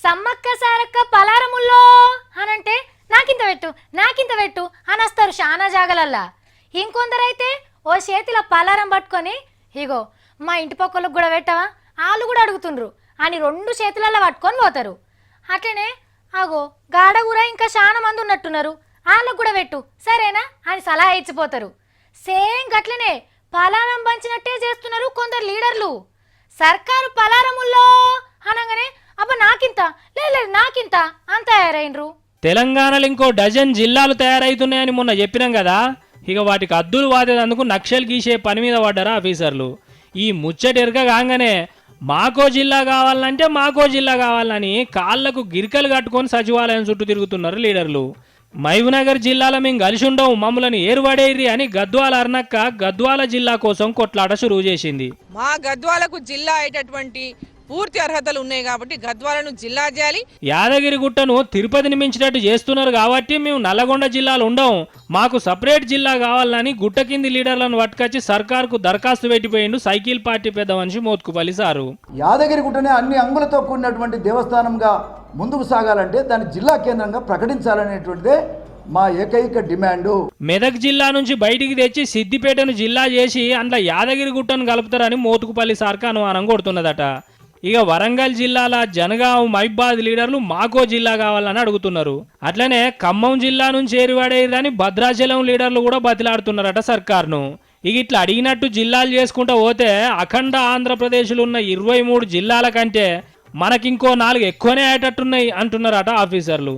సమ్మక్క సారక్క పలారముల్లో అనంటే నాకింత పెట్టు అని వస్తారు చాలా జాగలల్లా. ఇంకొందరైతే ఓ చేతిలో పలారం పట్టుకొని ఇగో మా ఇంటి పక్కలకు కూడా పెట్టవా వాళ్ళు కూడా అడుగుతుండ్రు అని 2 చేతులలో పట్టుకొని పోతారు. అట్లనే అగో గాడగుర ఇంకా చాలా మంది ఉన్నట్టున్నారు, వాళ్ళకు కూడా పెట్టు సరేనా అని సలహా ఇచ్చిపోతారు. సేమ్ గట్లనే పలారం పంచినట్టే చేస్తున్నారు కొందరు లీడర్లు. సర్కారు పలారముల్లో అనగానే అబ్బ నాకింత లేదు నాకింత అని తయారైనరు. తెలంగాణలో ఇంకో డజన్ జిల్లాలు తయారైతున్నాయని మొన్న చెప్పినాం కదా. ఇక వాటికి అద్దులు వాదేందుకు నక్సల్ గీసే పని మీద పడ్డారా ఆఫీసర్లు. ఈ ముచ్చటెరక కాగానే మాకో జిల్లా కావాలంటే మాకో జిల్లా కావాలని కాళ్లకు గిరికలు కట్టుకొని సచివాలయం చుట్టూ తిరుగుతున్నారు లీడర్లు. మహబూబ్నగర్ జిల్లాలో మేము కలిసి ఉండవు మమ్మల్ని ఏరువాడేరి అని గద్వాల అర్నక్క గద్వాల జిల్లా కోసం కొట్లాట షురువు చేసింది. మా గద్వాలకు జిల్లా అయ్యేటటువంటి పూర్తి అర్హతలు ఉన్నాయి కాబట్టి గద్వాలను జిల్లా చేయాలి. యాదగిరి గుట్టను తిరుపతిని మించినట్టు చేస్తున్నారు కాబట్టి మేము నల్లగొండ జిల్లాలో ఉండం, మాకు సపరేట్ జిల్లా కావాలని గుట్ట కింది లీడర్లను పట్టుకొచ్చి సర్కార్కు దరఖాస్తు పెట్టిపోయిండు సైకిల్ పార్టీ పెద్ద మనిషి మోత్కుపల్లి సారు. యాదగిరి గుట్టనే అన్ని అంగులతో కూడినటువంటి దేవస్థానంగా ముందుకు సాగాలంటే దాన్ని జిల్లా కేంద్రంగా ప్రకటించాలనేటువంటిదే మా ఏకైక డిమాండు. మెదక్ జిల్లా నుంచి బయటికి తెచ్చి సిద్దిపేటను జిల్లా చేసి అందులో యాదగిరి గుట్టను కలుపుతారని మోత్కుపల్లి సార్కు అనుమానం కొడుతున్నదట. ఇక వరంగల్ జిల్లాల జనగాం మైబాద్ లీడర్లు మాకో జిల్లా కావాలని అడుగుతున్నారు. అట్లనే ఖమ్మం జిల్లా నుంచి ఏరువాడేదని భద్రాచలం లీడర్లు కూడా బతిలాడుతున్నారట సర్కార్ను. ఇక ఇట్లా అడిగినట్టు జిల్లాలు చేసుకుంటూ పోతే అఖండ ఆంధ్రప్రదేశ్లో ఉన్న 23 జిల్లాల కంటే మనకింకో 4 ఎక్కువనే అయ్యేటట్టున్నాయి అంటున్నారట ఆఫీసర్లు.